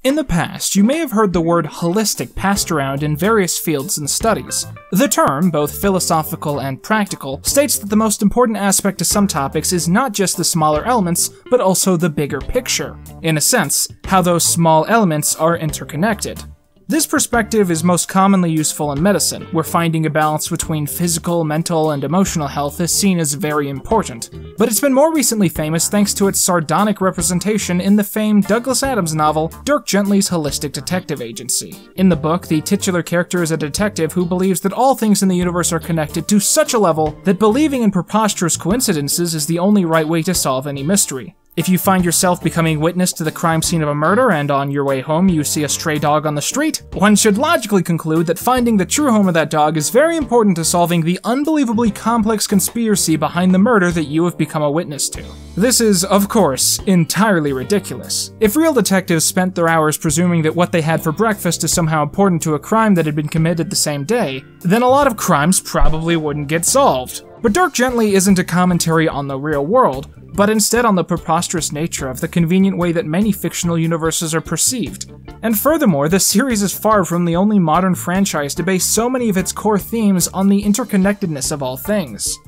In the past, you may have heard the word holistic passed around in various fields and studies. The term, both philosophical and practical, states that the most important aspect to some topics is not just the smaller elements, but also the bigger picture. In a sense, how those small elements are interconnected. This perspective is most commonly useful in medicine, where finding a balance between physical, mental, and emotional health is seen as very important. But it's been more recently famous thanks to its sardonic representation in the famed Douglas Adams novel, Dirk Gently's Holistic Detective Agency. In the book, the titular character is a detective who believes that all things in the universe are connected to such a level that believing in preposterous coincidences is the only right way to solve any mystery. If you find yourself becoming witness to the crime scene of a murder and on your way home you see a stray dog on the street, one should logically conclude that finding the true home of that dog is very important to solving the unbelievably complex conspiracy behind the murder that you have become a witness to. This is, of course, entirely ridiculous. If real detectives spent their hours presuming that what they had for breakfast is somehow important to a crime that had been committed the same day, then a lot of crimes probably wouldn't get solved. But Dirk Gently isn't a commentary on the real world, but instead on the preposterous nature of the convenient way that many fictional universes are perceived. And furthermore, the series is far from the only modern franchise to base so many of its core themes on the interconnectedness of all things.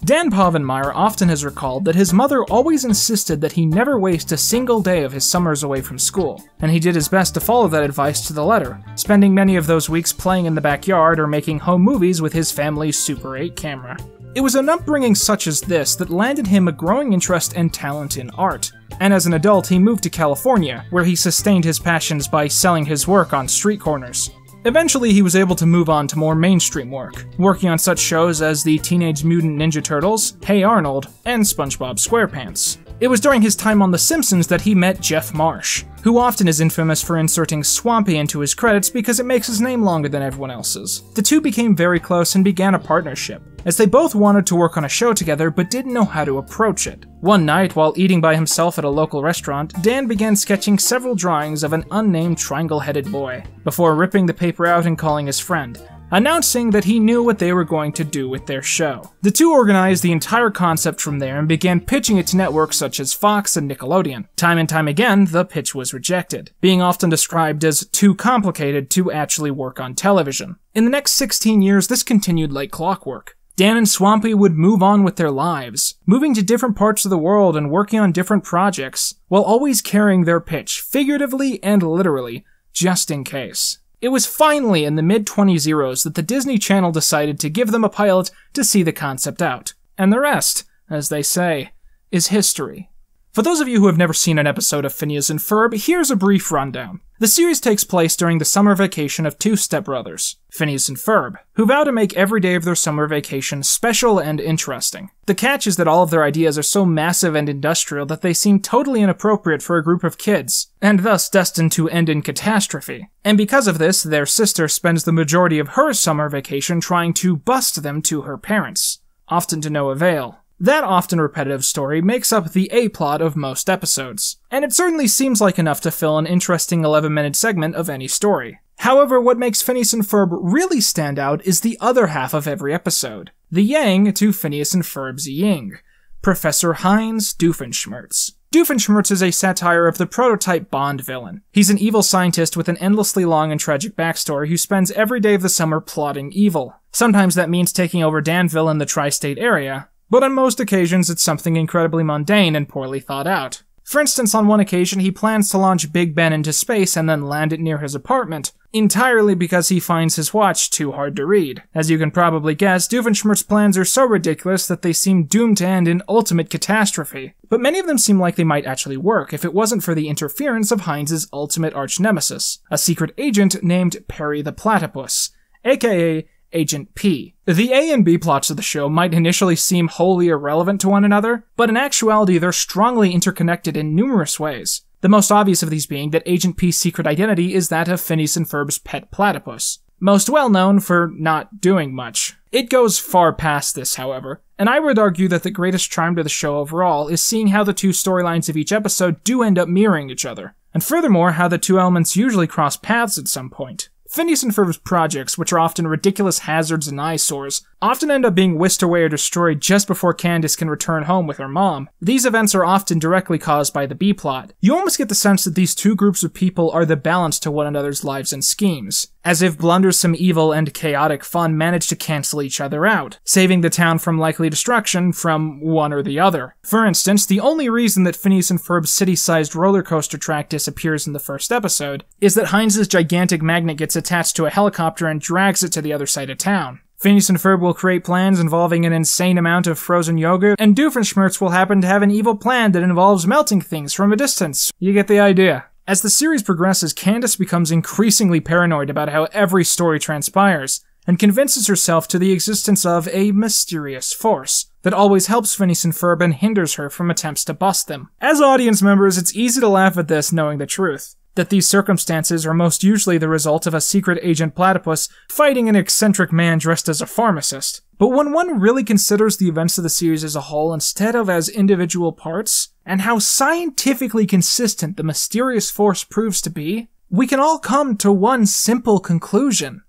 Dan Povenmire often has recalled that his mother always insisted that he never waste a single day of his summers away from school, and he did his best to follow that advice to the letter, spending many of those weeks playing in the backyard or making home movies with his family's Super 8 camera. It was an upbringing such as this that landed him a growing interest and talent in art, and as an adult he moved to California, where he sustained his passions by selling his work on street corners. Eventually, he was able to move on to more mainstream work, working on such shows as the Teenage Mutant Ninja Turtles, Hey Arnold, and SpongeBob SquarePants. It was during his time on The Simpsons that he met Jeff Marsh, who often is infamous for inserting Swampy into his credits because it makes his name longer than everyone else's. The two became very close and began a partnership, as they both wanted to work on a show together but didn't know how to approach it. One night, while eating by himself at a local restaurant, Dan began sketching several drawings of an unnamed triangle-headed boy, before ripping the paper out and calling his friend, announcing that he knew what they were going to do with their show. The two organized the entire concept from there and began pitching it to networks such as Fox and Nickelodeon. Time and time again, the pitch was rejected, being often described as too complicated to actually work on television. In the next 16 years, this continued like clockwork. Dan and Swampy would move on with their lives, moving to different parts of the world and working on different projects, while always carrying their pitch, figuratively and literally, just in case. It was finally in the mid-20s that the Disney Channel decided to give them a pilot to see the concept out. And the rest, as they say, is history. For those of you who have never seen an episode of Phineas and Ferb, here's a brief rundown. The series takes place during the summer vacation of two stepbrothers, Phineas and Ferb, who vow to make every day of their summer vacation special and interesting. The catch is that all of their ideas are so massive and industrial that they seem totally inappropriate for a group of kids, and thus destined to end in catastrophe. And because of this, their sister spends the majority of her summer vacation trying to bust them to her parents, often to no avail. That often repetitive story makes up the A-plot of most episodes, and it certainly seems like enough to fill an interesting 11-minute segment of any story. However, what makes Phineas and Ferb really stand out is the other half of every episode, the yang to Phineas and Ferb's ying, Professor Heinz Doofenshmirtz. Doofenshmirtz is a satire of the prototype Bond villain. He's an evil scientist with an endlessly long and tragic backstory who spends every day of the summer plotting evil. Sometimes that means taking over Danville in the tri-state area, but on most occasions it's something incredibly mundane and poorly thought out. For instance, on one occasion he plans to launch Big Ben into space and then land it near his apartment, entirely because he finds his watch too hard to read. As you can probably guess, Doofenshmirtz's plans are so ridiculous that they seem doomed to end in ultimate catastrophe. But many of them seem like they might actually work if it wasn't for the interference of Heinz's ultimate arch-nemesis, a secret agent named Perry the Platypus, aka Agent P. The A and B plots of the show might initially seem wholly irrelevant to one another, but in actuality they're strongly interconnected in numerous ways. The most obvious of these being that Agent P's secret identity is that of Phineas and Ferb's pet platypus, most well known for not doing much. It goes far past this, however, and I would argue that the greatest charm to the show overall is seeing how the two storylines of each episode do end up mirroring each other, and furthermore how the two elements usually cross paths at some point. Phineas and Ferb's projects, which are often ridiculous hazards and eyesores, often end up being whisked away or destroyed just before Candace can return home with her mom. These events are often directly caused by the B-plot. You almost get the sense that these two groups of people are the balance to one another's lives and schemes, as if blundersome evil and chaotic fun manage to cancel each other out, saving the town from likely destruction from one or the other. For instance, the only reason that Phineas and Ferb's city-sized roller coaster track disappears in the first episode is that Heinz's gigantic magnet gets attached to a helicopter and drags it to the other side of town. Phineas and Ferb will create plans involving an insane amount of frozen yogurt, and Doofenshmirtz will happen to have an evil plan that involves melting things from a distance. You get the idea. As the series progresses, Candace becomes increasingly paranoid about how every story transpires, and convinces herself to the existence of a mysterious force that always helps Phineas and Ferb and hinders her from attempts to bust them. As audience members, it's easy to laugh at this knowing the truth, that these circumstances are most usually the result of a secret agent platypus fighting an eccentric man dressed as a pharmacist. But when one really considers the events of the series as a whole instead of as individual parts, and how scientifically consistent the mysterious force proves to be, we can all come to one simple conclusion.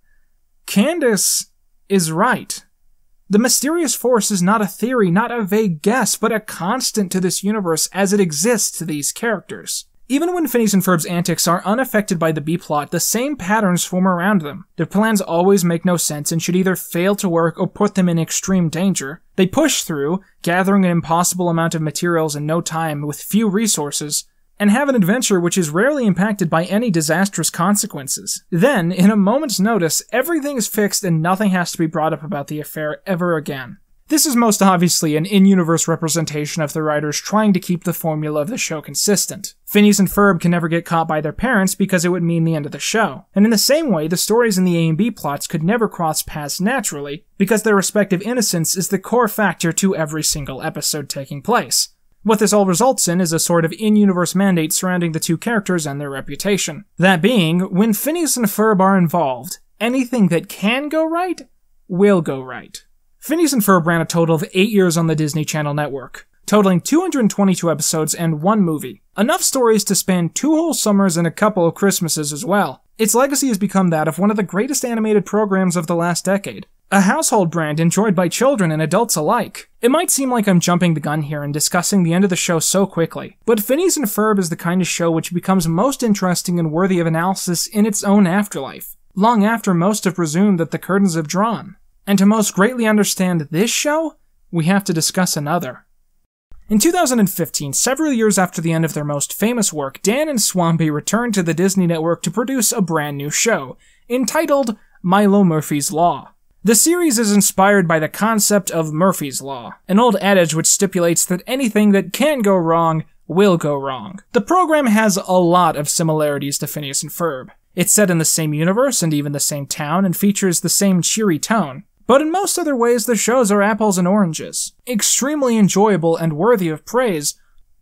Candace is right. The mysterious force is not a theory, not a vague guess, but a constant to this universe as it exists to these characters. Even when Phineas and Ferb's antics are unaffected by the B-plot, the same patterns form around them. Their plans always make no sense and should either fail to work or put them in extreme danger. They push through, gathering an impossible amount of materials in no time with few resources, and have an adventure which is rarely impacted by any disastrous consequences. Then, in a moment's notice, everything is fixed and nothing has to be brought up about the affair ever again. This is most obviously an in-universe representation of the writers trying to keep the formula of the show consistent. Phineas and Ferb can never get caught by their parents because it would mean the end of the show. And in the same way, the stories in the A and B plots could never cross paths naturally because their respective innocence is the core factor to every single episode taking place. What this all results in is a sort of in-universe mandate surrounding the two characters and their reputation. That being, when Phineas and Ferb are involved, anything that can go right will go right. Phineas and Ferb ran a total of 8 years on the Disney Channel network, totaling 222 episodes and 1 movie. Enough stories to span 2 whole summers and a couple of Christmases as well. Its legacy has become that of one of the greatest animated programs of the last decade, a household brand enjoyed by children and adults alike. It might seem like I'm jumping the gun here and discussing the end of the show so quickly, but Phineas and Ferb is the kind of show which becomes most interesting and worthy of analysis in its own afterlife, long after most have presumed that the curtains have drawn. And to most greatly understand this show, we have to discuss another. In 2015, several years after the end of their most famous work, Dan and Swampy returned to the Disney Network to produce a brand new show, entitled Milo Murphy's Law. The series is inspired by the concept of Murphy's Law, an old adage which stipulates that anything that can go wrong will go wrong. The program has a lot of similarities to Phineas and Ferb. It's set in the same universe and even the same town and features the same cheery tone. But in most other ways, the shows are apples and oranges, extremely enjoyable and worthy of praise,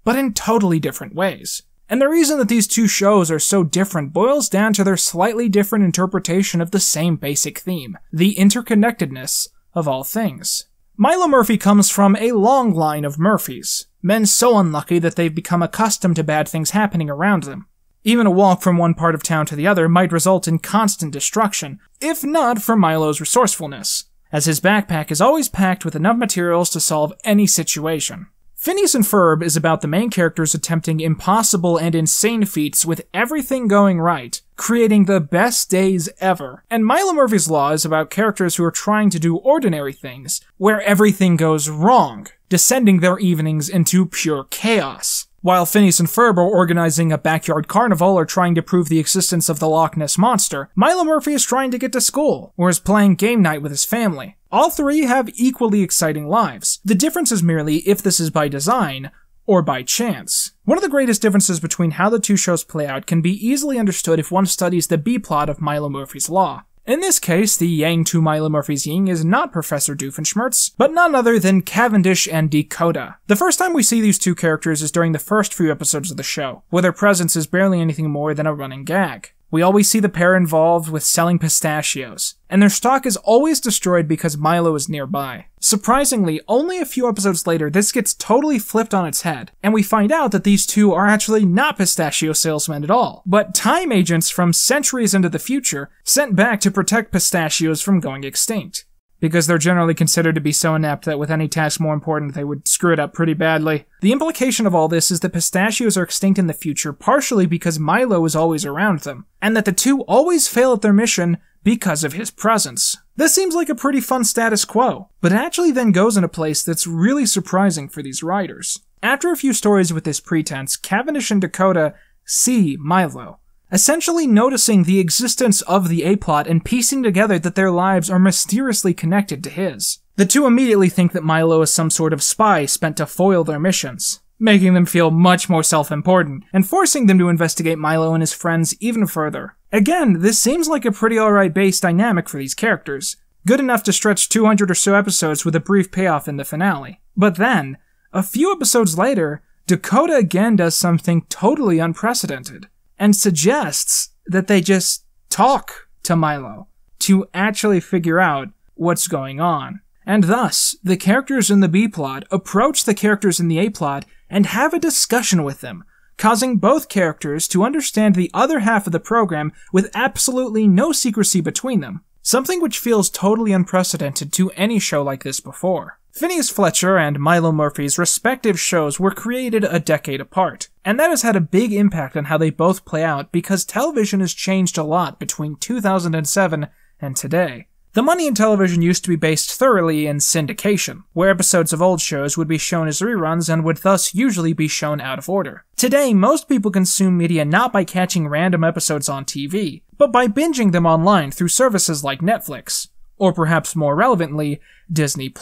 but in totally different ways. And the reason that these two shows are so different boils down to their slightly different interpretation of the same basic theme, the interconnectedness of all things. Milo Murphy comes from a long line of Murphys, men so unlucky that they've become accustomed to bad things happening around them. Even a walk from one part of town to the other might result in constant destruction, if not for Milo's resourcefulness, as his backpack is always packed with enough materials to solve any situation. Phineas and Ferb is about the main characters attempting impossible and insane feats with everything going right, creating the best days ever. And Milo Murphy's Law is about characters who are trying to do ordinary things, where everything goes wrong, descending their evenings into pure chaos. While Phineas and Ferb are organizing a backyard carnival or trying to prove the existence of the Loch Ness Monster, Milo Murphy is trying to get to school, or is playing game night with his family. All three have equally exciting lives. The difference is merely if this is by design or by chance. One of the greatest differences between how the two shows play out can be easily understood if one studies the B-plot of Milo Murphy's Law. In this case, the yang to Milo Murphy's yin is not Professor Doofenshmirtz, but none other than Cavendish and Dakota. The first time we see these two characters is during the first few episodes of the show, where their presence is barely anything more than a running gag. We always see the pair involved with selling pistachios, and their stock is always destroyed because Milo is nearby. Surprisingly, only a few episodes later, this gets totally flipped on its head, and we find out that these two are actually not pistachio salesmen at all, but time agents from centuries into the future sent back to protect pistachios from going extinct. Because they're generally considered to be so inept that with any task more important, they would screw it up pretty badly. The implication of all this is that pistachios are extinct in the future partially because Milo is always around them, and that the two always fail at their mission because of his presence. This seems like a pretty fun status quo, but it actually then goes in a place that's really surprising for these writers. After a few stories with this pretense, Cavendish and Dakota see Milo, essentially noticing the existence of the A-plot and piecing together that their lives are mysteriously connected to his. The two immediately think that Milo is some sort of spy spent to foil their missions, making them feel much more self-important, and forcing them to investigate Milo and his friends even further. Again, this seems like a pretty alright base dynamic for these characters, good enough to stretch 200 or so episodes with a brief payoff in the finale. But then, a few episodes later, Dakota again does something totally unprecedented, and suggests that they just talk to Milo to actually figure out what's going on. And thus, the characters in the B-plot approach the characters in the A-plot and have a discussion with them, causing both characters to understand the other half of the program with absolutely no secrecy between them, something which feels totally unprecedented to any show like this before. Phineas Fletcher and Milo Murphy's respective shows were created a decade apart, and that has had a big impact on how they both play out because television has changed a lot between 2007 and today. The money in television used to be based thoroughly in syndication, where episodes of old shows would be shown as reruns and would thus usually be shown out of order. Today, most people consume media not by catching random episodes on TV, but by binging them online through services like Netflix, or perhaps more relevantly, Disney+.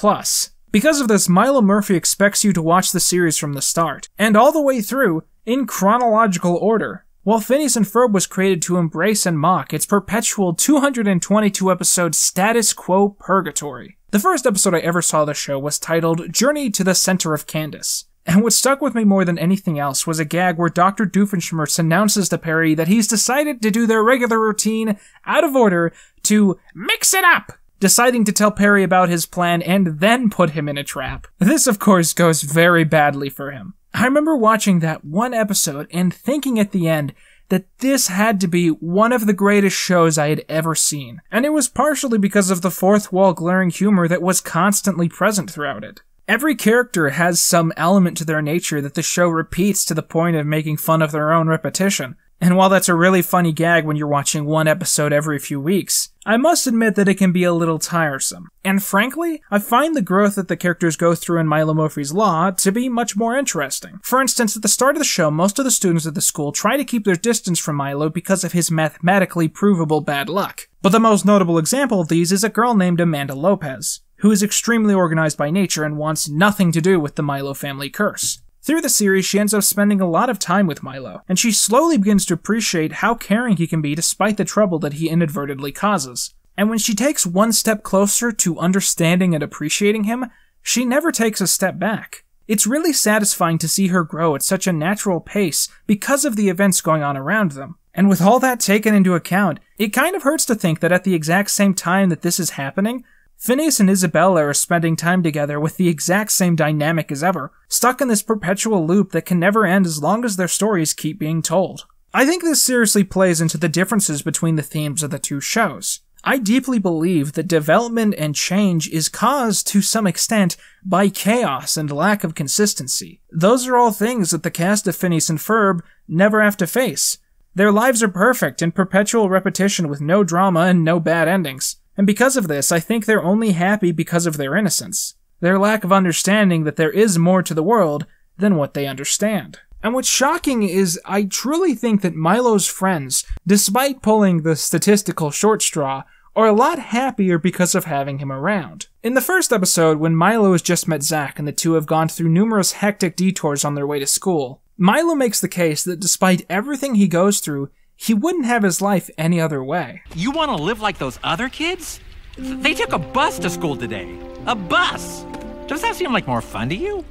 Because of this, Milo Murphy expects you to watch the series from the start, and all the way through, in chronological order, while Phineas and Ferb was created to embrace and mock its perpetual 222-episode status quo purgatory. The first episode I ever saw of the show was titled Journey to the Center of Candace, and what stuck with me more than anything else was a gag where Dr. Doofenshmirtz announces to Perry that he's decided to do their regular routine out of order to mix it up, deciding to tell Perry about his plan and then put him in a trap. This, of course, goes very badly for him. I remember watching that one episode and thinking at the end that this had to be one of the greatest shows I had ever seen, and it was partially because of the fourth wall glaring humor that was constantly present throughout it. Every character has some element to their nature that the show repeats to the point of making fun of their own repetition. And while that's a really funny gag when you're watching one episode every few weeks, I must admit that it can be a little tiresome. And frankly, I find the growth that the characters go through in Milo Murphy's Law to be much more interesting. For instance, at the start of the show, most of the students at the school try to keep their distance from Milo because of his mathematically provable bad luck. But the most notable example of these is a girl named Amanda Lopez, who is extremely organized by nature and wants nothing to do with the Milo family curse. Through the series, she ends up spending a lot of time with Milo, and she slowly begins to appreciate how caring he can be despite the trouble that he inadvertently causes. And when she takes one step closer to understanding and appreciating him, she never takes a step back. It's really satisfying to see her grow at such a natural pace because of the events going on around them. And with all that taken into account, it kind of hurts to think that at the exact same time that this is happening, Phineas and Isabella are spending time together with the exact same dynamic as ever, stuck in this perpetual loop that can never end as long as their stories keep being told. I think this seriously plays into the differences between the themes of the two shows. I deeply believe that development and change is caused to some extent by chaos and lack of consistency. Those are all things that the cast of Phineas and Ferb never have to face. Their lives are perfect in perpetual repetition with no drama and no bad endings. And because of this, I think they're only happy because of their innocence. Their lack of understanding that there is more to the world than what they understand. And what's shocking is I truly think that Milo's friends, despite pulling the statistical short straw, are a lot happier because of having him around. In the first episode, when Milo has just met Zach and the two have gone through numerous hectic detours on their way to school, Milo makes the case that despite everything he goes through, he wouldn't have his life any other way. You want to live like those other kids? They took a bus to school today. A bus! Does that seem like more fun to you?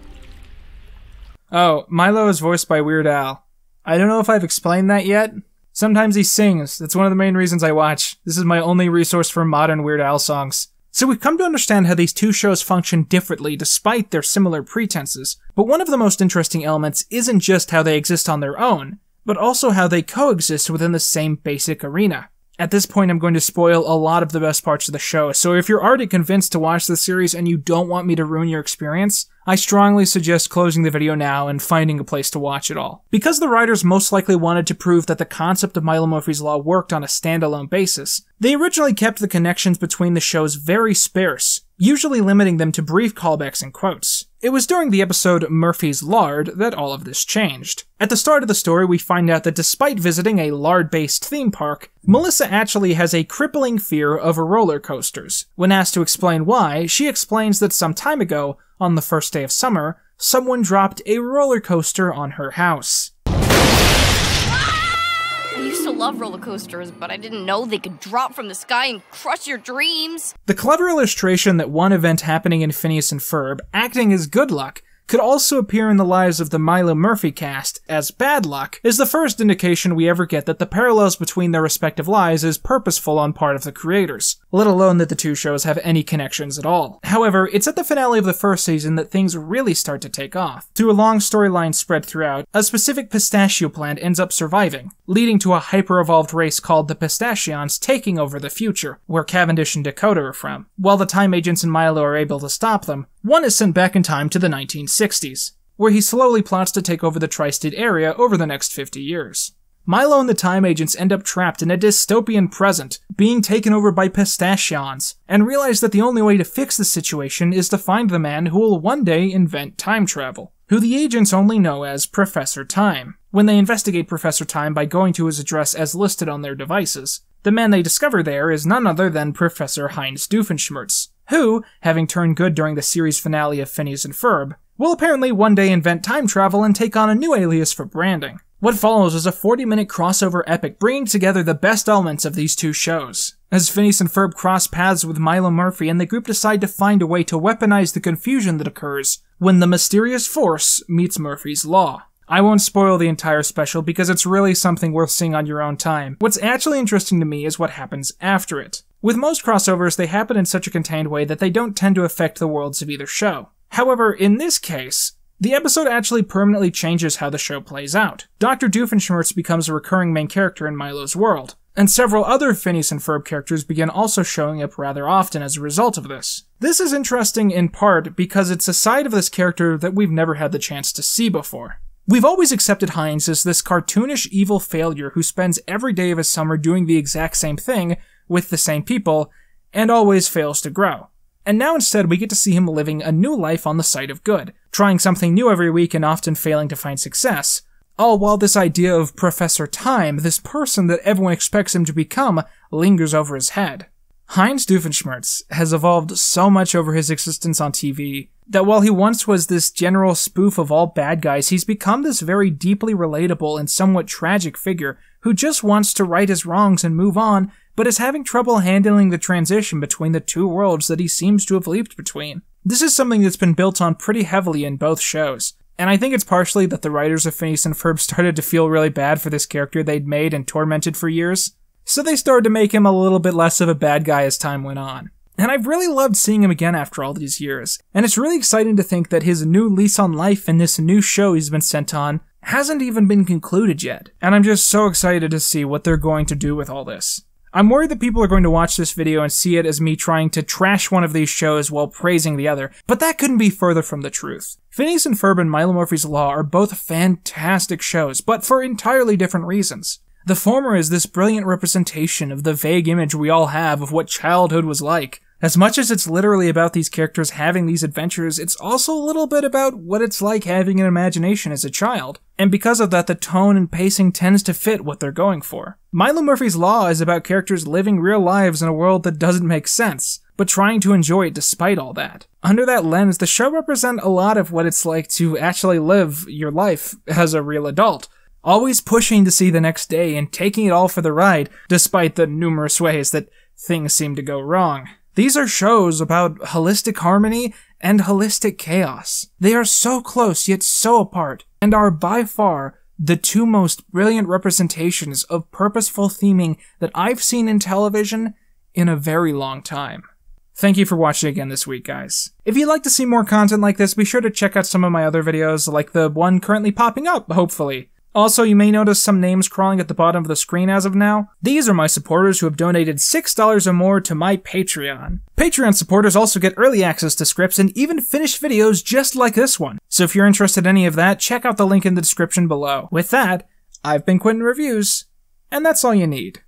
Oh, Milo is voiced by Weird Al. I don't know if I've explained that yet, Sometimes he sings. That's one of the main reasons I watch. This is my only resource for modern Weird Al songs. So we've come to understand how these two shows function differently despite their similar pretenses. But one of the most interesting elements isn't just how they exist on their own, but also how they coexist within the same basic arena. At this point, I'm going to spoil a lot of the best parts of the show, so if you're already convinced to watch the series and you don't want me to ruin your experience, I strongly suggest closing the video now and finding a place to watch it all. Because the writers most likely wanted to prove that the concept of Milo Murphy's Law worked on a standalone basis, they originally kept the connections between the shows very sparse, usually limiting them to brief callbacks and quotes. It was during the episode Murphy's Lard that all of this changed. At the start of the story, we find out that despite visiting a lard-based theme park, Melissa actually has a crippling fear of roller coasters. When asked to explain why, she explains that some time ago, on the first day of summer, someone dropped a roller coaster on her house. I used to love roller coasters, but I didn't know they could drop from the sky and crush your dreams. The clever illustration that one event happening in Phineas and Ferb, acting as good luck, could also appear in the lives of the Milo Murphy cast as bad luck is the first indication we ever get that the parallels between their respective lives is purposeful on part of the creators, let alone that the two shows have any connections at all. However, it's at the finale of the first season that things really start to take off. Through a long storyline spread throughout, a specific pistachio plant ends up surviving, leading to a hyper-evolved race called the Pistachions taking over the future, where Cavendish and Dakota are from. While the time agents and Milo are able to stop them, one is sent back in time to the 1960s, where he slowly plots to take over the tri-state area over the next 50 years. Milo and the time agents end up trapped in a dystopian present, being taken over by Pistachions, and realize that the only way to fix the situation is to find the man who will one day invent time travel, who the agents only know as Professor Time. When they investigate Professor Time by going to his address as listed on their devices, the man they discover there is none other than Professor Heinz Doofenshmirtz, who, having turned good during the series finale of Phineas and Ferb, will apparently one day invent time travel and take on a new alias for branding. What follows is a 40-minute crossover epic bringing together the best elements of these two shows, as Phineas and Ferb cross paths with Milo Murphy and the group decide to find a way to weaponize the confusion that occurs when the mysterious force meets Murphy's Law. I won't spoil the entire special because it's really something worth seeing on your own time. What's actually interesting to me is what happens after it. With most crossovers, they happen in such a contained way that they don't tend to affect the worlds of either show. However, in this case, the episode actually permanently changes how the show plays out. Dr. Doofenshmirtz becomes a recurring main character in Milo's world, and several other Phineas and Ferb characters begin also showing up rather often as a result of this. This is interesting in part because it's a side of this character that we've never had the chance to see before. We've always accepted Heinz as this cartoonish evil failure who spends every day of his summer doing the exact same thing with the same people, and always fails to grow. And now instead we get to see him living a new life on the side of good, trying something new every week and often failing to find success, all while this idea of Professor Time, this person that everyone expects him to become, lingers over his head. Heinz Doofenshmirtz has evolved so much over his existence on TV, that while he once was this general spoof of all bad guys, he's become this very deeply relatable and somewhat tragic figure who just wants to right his wrongs and move on, but is having trouble handling the transition between the two worlds that he seems to have leaped between. This is something that's been built on pretty heavily in both shows, and I think it's partially that the writers of Phineas and Ferb started to feel really bad for this character they'd made and tormented for years, so they started to make him a little bit less of a bad guy as time went on. And I've really loved seeing him again after all these years, and it's really exciting to think that his new lease on life in this new show he's been sent on hasn't even been concluded yet, and I'm just so excited to see what they're going to do with all this. I'm worried that people are going to watch this video and see it as me trying to trash one of these shows while praising the other, but that couldn't be further from the truth. Phineas and Ferb and Milo Murphy's Law are both fantastic shows, but for entirely different reasons. The former is this brilliant representation of the vague image we all have of what childhood was like. As much as it's literally about these characters having these adventures, it's also a little bit about what it's like having an imagination as a child. And because of that, the tone and pacing tends to fit what they're going for. Milo Murphy's Law is about characters living real lives in a world that doesn't make sense, but trying to enjoy it despite all that. Under that lens, the show represents a lot of what it's like to actually live your life as a real adult. Always pushing to see the next day and taking it all for the ride, despite the numerous ways that things seem to go wrong. These are shows about holistic harmony and holistic chaos. They are so close yet so apart, and are by far the two most brilliant representations of purposeful theming that I've seen in television in a very long time. Thank you for watching again this week, guys. If you'd like to see more content like this, be sure to check out some of my other videos, like the one currently popping up, hopefully. Also, you may notice some names crawling at the bottom of the screen as of now. These are my supporters who have donated $6 or more to my Patreon. Patreon supporters also get early access to scripts and even finished videos just like this one. So if you're interested in any of that, check out the link in the description below. With that, I've been Quinton Reviews, and that's all you need.